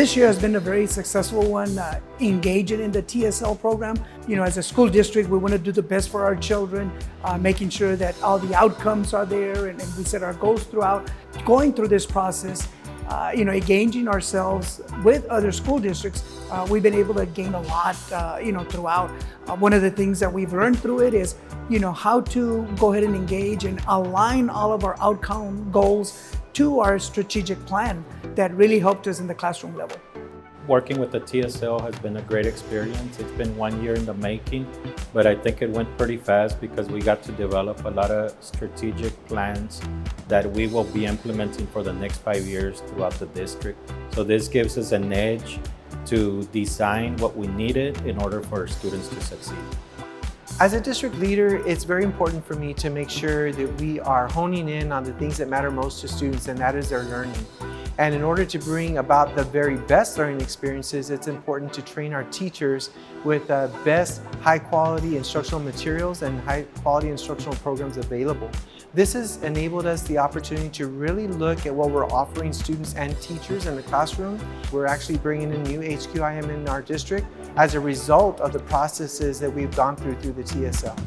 This year has been a very successful one, engaging in the TSL program. You know, as a school district, we want to do the best for our children, making sure that all the outcomes are there, and we set our goals throughout. Going through this process, engaging ourselves with other school districts, we've been able to gain a lot, throughout. One of the things that we've learned through it is, how to go ahead and engage and align all of our outcome goals to our strategic plan that really helped us in the classroom level. Working with the TSL has been a great experience. It's been 1 year in the making, but I think it went pretty fast because we got to develop a lot of strategic plans that we will be implementing for the next 5 years throughout the district. So this gives us an edge to design what we needed in order for our students to succeed. As a district leader, it's very important for me to make sure that we are honing in on the things that matter most to students, and that is their learning. And in order to bring about the very best learning experiences, it's important to train our teachers with the best high-quality instructional materials and high-quality instructional programs available. This has enabled us the opportunity to really look at what we're offering students and teachers in the classroom. We're actually bringing in new HQIM in our district as a result of the processes that we've gone through the TSL.